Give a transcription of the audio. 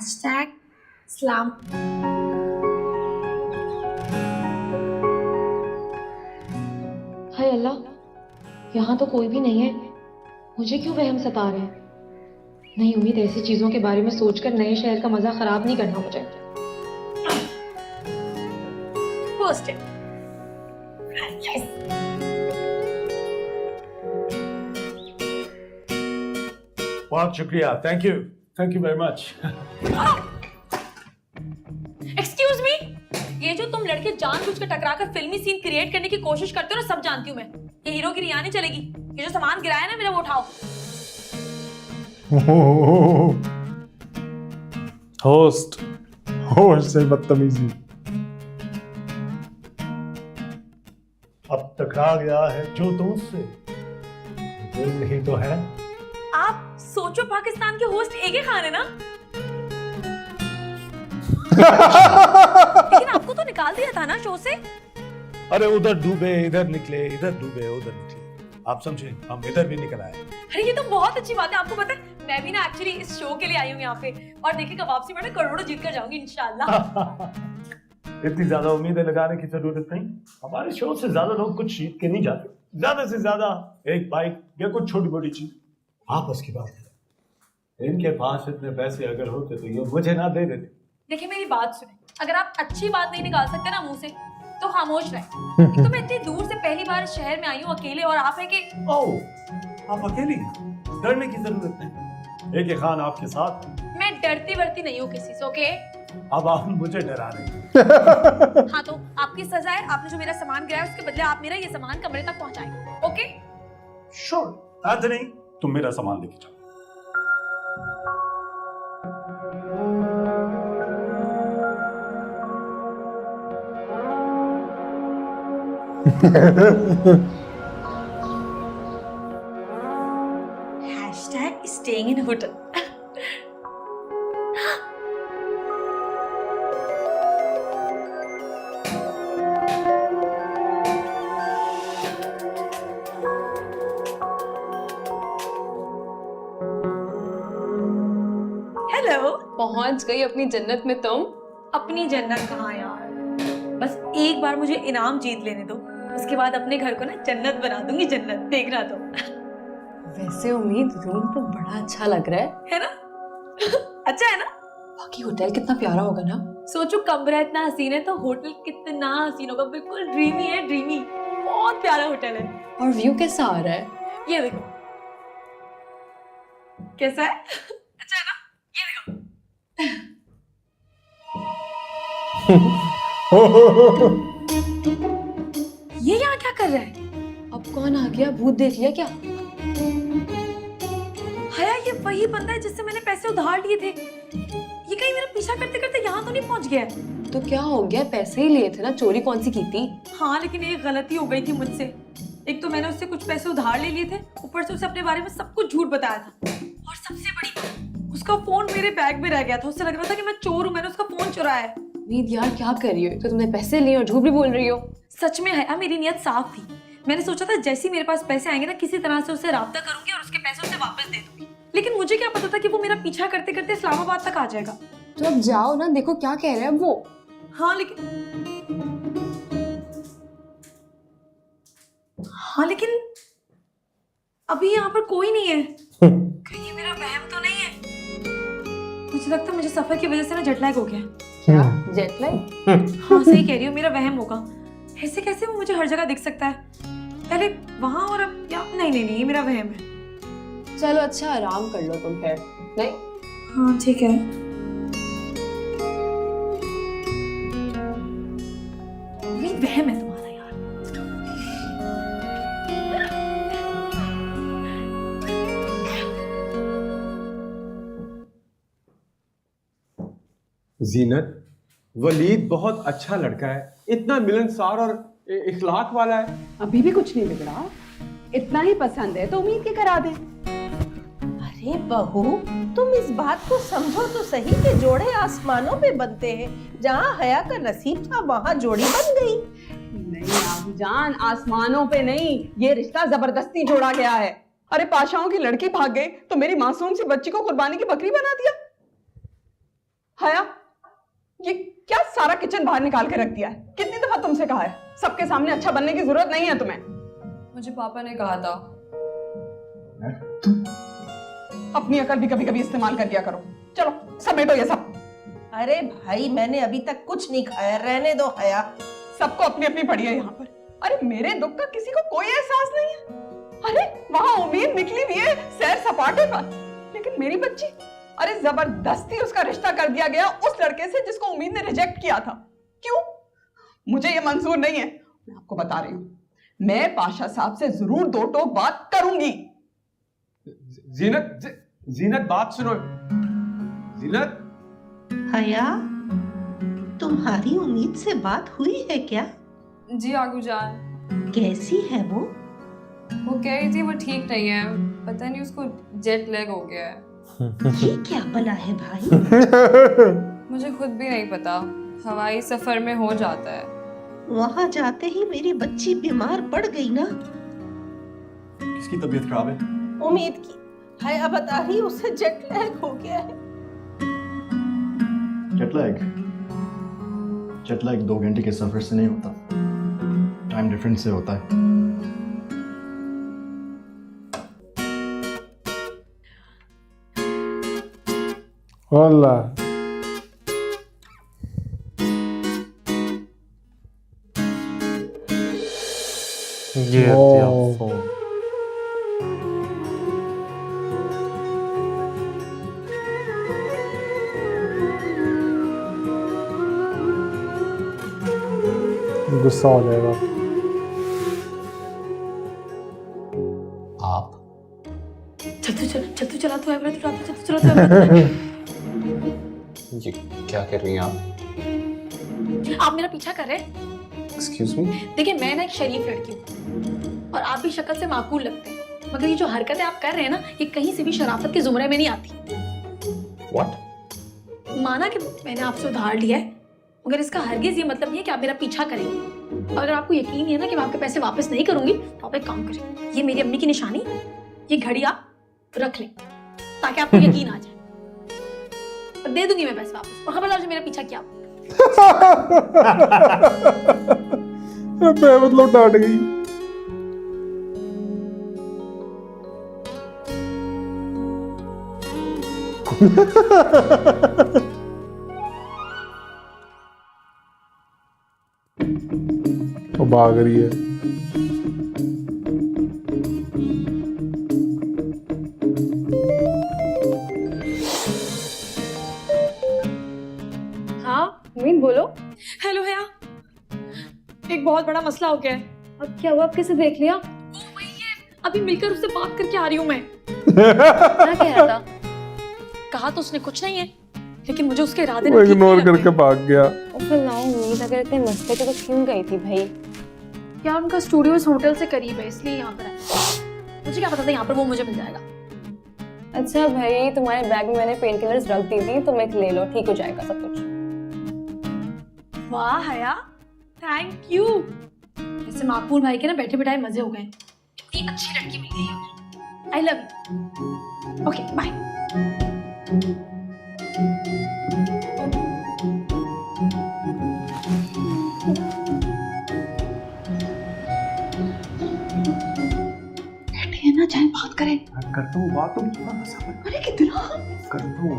#Slam। हाय अल्लाह, यहाँ तो कोई भी नहीं है। मुझे क्यों वहम सता रहे हैं? नहीं, उम्मीद ऐसी चीजों के बारे में सोचकर नए शहर का मजा खराब नहीं करना मुझे। पोस्टेड। यस। बहुत शुक्रिया, thank you very much. Excuse me, ये जो तुम लड़के जानबूझ कर टकराकर फिल्मी सीन क्रिएट करने की कोशिश करते हो ना, सब जानती हूँ मैं। ये हीरोगिरी यहाँ नहीं चलेगी। ये जो सामान गिराया ना मेरा, वो उठाओ। होस्ट से बदतमीजी। अब टकरा गया है जो तुमसे, दिल ही तो है। आप सोचो, पाकिस्तान के होस्ट एके खान है ना? लेकिन आपको तो निकाल दिया था ना शो से। अरे उधर डूबे इधर निकले, इधर डूबे उधर निकले, आप समझे, हम इधर भी निकल आए। अरे ये तो बहुत अच्छी बात है। आपको पता है, मैं भी ना एक्चुअली इस शो के लिए आई हूँ यहाँ पे, और देखिएगा वापसी में मैं करोड़ों जीत कर जाऊंगी इंशाल्लाह। इतनी ज्यादा उम्मीदें लगाने की जरूरत नहीं। हमारे शो से ज्यादा लोग कुछ जीत के नहीं जाते। ज्यादा से ज्यादा एक बाइक या कुछ छोटी मोटी चीज, आपस की बात है। इनके पास इतने पैसे अगर होते तो ये मुझे ना दे देते। देखिए मेरी बात सुने, अगर आप अच्छी बात नहीं निकाल सकते ना मुंह से, तो खामोश रहे। एक तो मैं इतनी दूर से पहली बार इस शहर में आई हूँ अकेले, और आप है कि ओह, आप अकेली हैं, डरने की जरूरत नहीं। एके खान आपके साथ। मैं डरती वरती नहीं हूँ किसी से, ओके? अब आप मुझे डरा रहे हैं। हाँ, तो आपकी सजा है, आपने जो मेरा सामान गिराया उसके बदले आप मेरा ये सामान कमरे तक पहुंचाएंगे, ओके? श्योर एंथनी, तुम मेरा सामान लेके जाओ। #staying in hotel। हेलो। पहुंच गई अपनी जन्नत में तुम। अपनी जन्नत कहाँ यार, बस एक बार मुझे इनाम जीत लेने दो, उसके बाद अपने घर को ना जन्नत बना दूंगी, जन्नत, देखना तो। वैसे उम्मीद, रूम तो बड़ा अच्छा लग रहा है ना? अच्छा है ना? बाकी होटल कितना प्यारा होगा ना। सोचो, कमरा इतना हसीन है तो होटल कितना हसीन होगा। बिल्कुल ड्रीमी है, ड्रीमी। बहुत प्यारा होटल है। और व्यू कैसा आ रहा है? ये देखो कैसा है। अच्छा है ना? ये देखो। ये यहाँ क्या कर रहा है? अब कौन आ गया? भूत देख लिया क्या? हया, ये वही बंदा है जिससे मैंने पैसे उधार लिए थे। ये कहीं मेरा पीछा करते करते यहाँ तो नहीं पहुँच गया? तो क्या हो गया? पैसे ही लिए थे ना, चोरी कौन सी की थी? हाँ, लेकिन एक गलती हो गई थी मुझसे। एक तो मैंने उससे कुछ पैसे उधार ले लिए थे, ऊपर से उसे अपने बारे में सब कुछ झूठ बताया था, और सबसे बड़ी बात, उसका फोन मेरे बैग में रह गया था। उससे लग रहा था कि मैं चोर हूँ, मैंने उसका फोन चुराया है। उम्मीद यार, क्या कर रही हो? तो तुमने पैसे लिए और झूठ भी बोल रही हो। सच में है, मेरी नीयत साफ थी। मैंने सोचा था जैसे ही मेरे पास पैसे आएंगे ना, किसी तरह से उससे राब्ता करूंगी और उसके पैसे उसे वापस दे दूंगी। लेकिन मुझे क्या पता था कि वो मेरा पीछा करते करते इस्लामाबाद तक आ जाएगा। तो अब जाओ ना, देखो क्या कह रहा है वो। हाँ लेकिन अभी यहाँ पर कोई नहीं है। कहीं ये मेरा वहम तो नहीं है? मुझे लगता है मुझे सफर की वजह से ना जेट लैग हो गया। क्या जेट लैग? हाँ सही कह रही हो, मेरा वहम होगा। ऐसे कैसे वो मुझे हर जगह दिख सकता है? पहले वहां और अब क्या? नहीं, ये मेरा वहम है। चलो अच्छा, आराम कर लो तुम फिर। नहीं? हाँ ठीक है। वहम है तुम्हारा यार। जीनत, वलीद बहुत अच्छा लड़का है, इतना मिलनसार और इखलाक वाला है। अभी भी कुछ नहीं बिगड़ा, इतना ही पसंद है तो उम्मीद के करा दे। अरे बहू, तुम इस बात को समझो तो सही कि जोड़े आसमानों पे बनते हैं। जहाँ हया का नसीब था वहाँ जोड़ी बन गई। नहीं आबूजान, आसमानों पे नहीं, ये रिश्ता जबरदस्ती जोड़ा गया है। अरे पाशाओं की लड़की भाग गई तो मेरी मासूम सी बच्ची को कुर्बानी की बकरी बना दिया। हया, ये क्या सारा किचन बाहर निकाल के रख दिया है? कितनी दफा तुमसे कहा है सबके सामने अच्छा बनने की जरूरत नहीं है तुम्हें। मुझे पापा ने कहा था। अपनी अकल भी कभी कभी इस्तेमाल कर दिया करो। चलो समेटो ये सब। अरे भाई मैंने अभी तक कुछ नहीं खाया, रहने दो हया। सबको अपनी अपनी पड़ी है यहाँ पर। अरे मेरे दुख का किसी को कोई एहसास नहीं है। अरे वहां उम्मीद निकली हुई है सैर सपाटे पर, लेकिन मेरी बच्ची, अरे जबरदस्ती उसका रिश्ता कर दिया गया उस लड़के से जिसको उम्मीद ने रिजेक्ट किया था। क्यों? मुझे ये मंजूर नहीं है। मैं आपको बता रही हूँ, मैं पाशा साहब से जरूर दो टोक बात करूंगी। जीनत बात सुनो। जीनत, हया, तुम्हारी उम्मीद से बात हुई है क्या? जी आगू जान, कैसी है वो? वो कह रही थी वो ठीक नहीं है, पता नहीं उसको जेट लैग हो गया है। ये क्या बला है भाई? मुझे खुद भी नहीं पता, हवाई सफर में हो जाता है। वहां जाते ही मेरी बच्ची बीमार पड़ गई ना। किसकी तबीयत खराब है? उम्मीद की। हया बता रही उसे जेट लैग हो गया है। जेट लैग 2 घंटे के सफर से नहीं होता, टाइम डिफरेंस से होता है। Hola. Get your phone. गुस्सा हो जाएगा। आप चतु चला तो है, चतु चला तो है। ये क्या कर रही हैं आप? आप मेरा पीछा कर रहे हैं? Excuse me? देखिए मैं ना एक शरीफ लड़की हूँ और आप भी शक्ल से माकूल लगते हैं, मगर ये जो हरकतें आप कर रहे हैं ना, ये कहीं से भी शराफत के जुमरे में नहीं आती। What? माना कि मैंने आपसे उधार लिया है, मगर इसका हरगिज ये मतलब नहीं है कि आप मेरा पीछा करेंगे। अगर आपको यकीन नहीं है ना कि मैं आपके पैसे वापस नहीं करूंगी, तो आप एक काम करें, ये मेरी अम्मी की निशानी, ये घड़ी आप रख लें ताकि आपको यकीन आ जाए, और दे दूंगी मैं पैसे वापस। और खबरदार जो मेरा पीछा किया मैं मतलब डांट गई। वो भाग रही है। हाँ उम्मीद बोलो। हेलो भैया, एक बहुत बड़ा मसला हो गया है। अब क्या हुआ? आप कैसे देख लिया? वही है, अभी मिलकर उससे बात करके आ रही हूँ मैं। क्या कह रहा था? कहा तो उसने कुछ नहीं है, लेकिन मुझे उसके इरादे वो इग्नोर करके भाग गया। फिर ना उम्मीद अगर इतने मस्ते थे तो क्यों गई थी भाई? यार उनका स्टूडियो इस होटल से करीब है, इसलिए यहाँ पर है। मुझे क्या पता था यहाँ पर वो मुझे मिल जाएगा। अच्छा भाई, तुम्हारे बैग में मैंने पेन किलर्स रख दी थी, तुम एक ले लो, ठीक हो जाएगा सब कुछ। वाह हया, थैंक यू। जैसे माकूल भाई के ना बैठे बिठाए मजे हो गए। इतनी अच्छी लड़की मिल गई है। I love you. Okay bye. बैठे हैं ना, चाहे बात करें। करता हूँ बात, तुम थोड़ा सा सब्र। अरे कितना करता हूँ।